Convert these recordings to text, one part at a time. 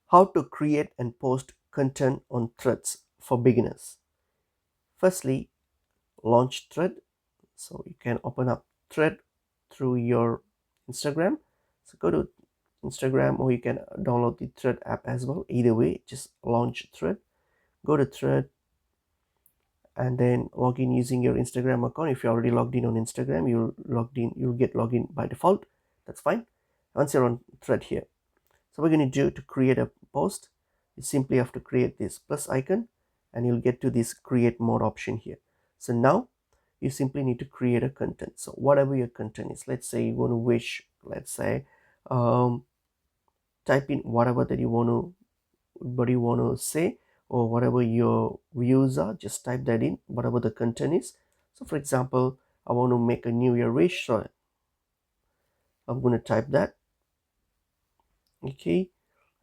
How to create and post content on Threads for beginners. Firstly, launch Thread. So you can open up Thread through your Instagram. So go to Instagram, or you can download the Thread app as well. Either way, just launch Thread. Go to Thread and then log in using your Instagram account. If you're already logged in on Instagram, you'll get login by default. That's fine. Once you're on Thread here, so we're going to do to create a post, you simply have to create this plus icon and you'll get to this create mode option here. So now you simply need to create a content. So whatever your content is, let's say you want to wish, let's say type in whatever that you want to say, or whatever your views are, just type that in, whatever the content is. So for example, I want to make a new year wish, so I'm going to type that. Okay,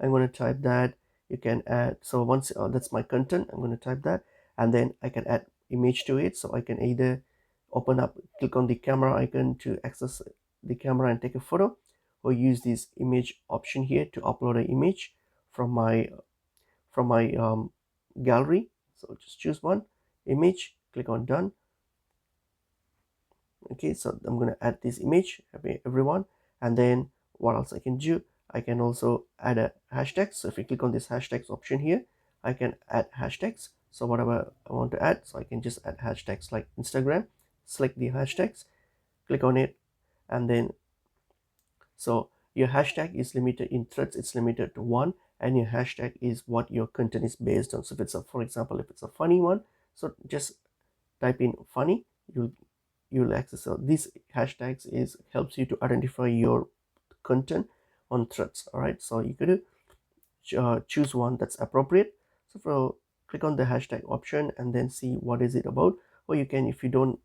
I'm going to type that. You can add, so once that's my content, I'm going to type that, and then I can add image to it. So I can either open up, click on the camera icon to access the camera and take a photo, or use this image option here to upload an image from my gallery. So just choose one image, click on done. Okay, so I'm going to add this image, everyone. And then what else I can do, I can also add a hashtag. So if you click on this hashtags option here, I can add hashtags. So whatever I want to add, so I can just add hashtags like Instagram, select the hashtags, click on it, and then so your hashtag is limited in Threads, it's limited to one, and your hashtag is what your content is based on. So if it's a, for example, if it's a funny one, so just type in funny, you'll access. So these hashtags is helps you to identify your content on Threads. All right, so you could choose one that's appropriate. So for click on the hashtag option and then see what is it about, or you can, if you don't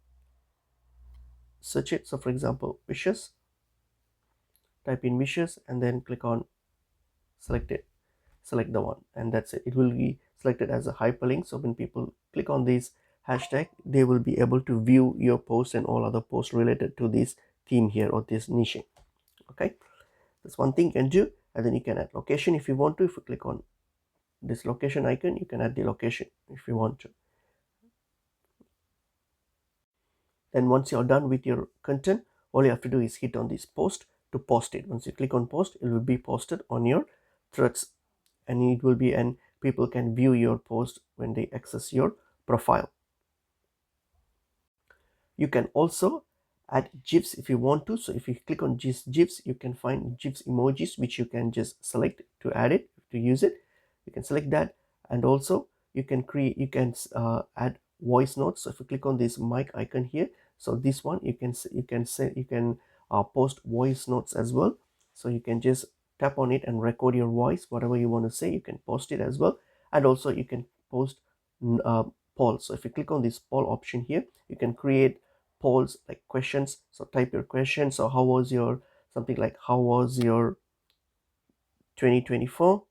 search it, so for example wishes, type in wishes and then click on select it, select the one, and that's it. It will be selected as a hyperlink, so when people click on this hashtag, they will be able to view your post and all other posts related to this theme here or this niche. Okay, that's one thing you can do. And then you can add location if you want to. If you click on this location icon, you can add the location if you want to. Then once you're done with your content, all you have to do is hit on this post to post it. Once you click on post, it will be posted on your Threads, and it will be, and people can view your post when they access your profile. You can also add GIFs if you want to. So if you click on GIFs, you can find GIFs emojis, which you can just select to add it, to use it. You can select that, and also you can add voice notes. So if you click on this mic icon here, so this one you can post voice notes as well. So you can just tap on it and record your voice, whatever you want to say, you can post it as well. And also you can post polls. So if you click on this poll option here, you can create polls like questions. So type your question. So how was your, something like how was your 2024,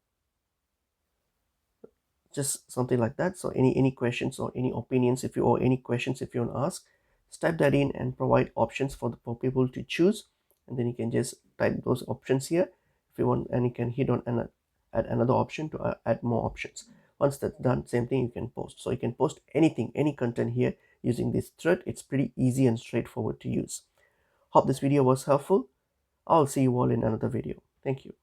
just something like that. So any questions or any opinions, if you, or any questions if you want to ask, just type that in and provide options for people to choose, and then you can just type those options here if you want, and you can hit on and add another option to add more options. Once that's done, same thing, you can post. So you can post anything, any content here using this thread. It's pretty easy and straightforward to use. Hope this video was helpful. I'll see you all in another video. Thank you.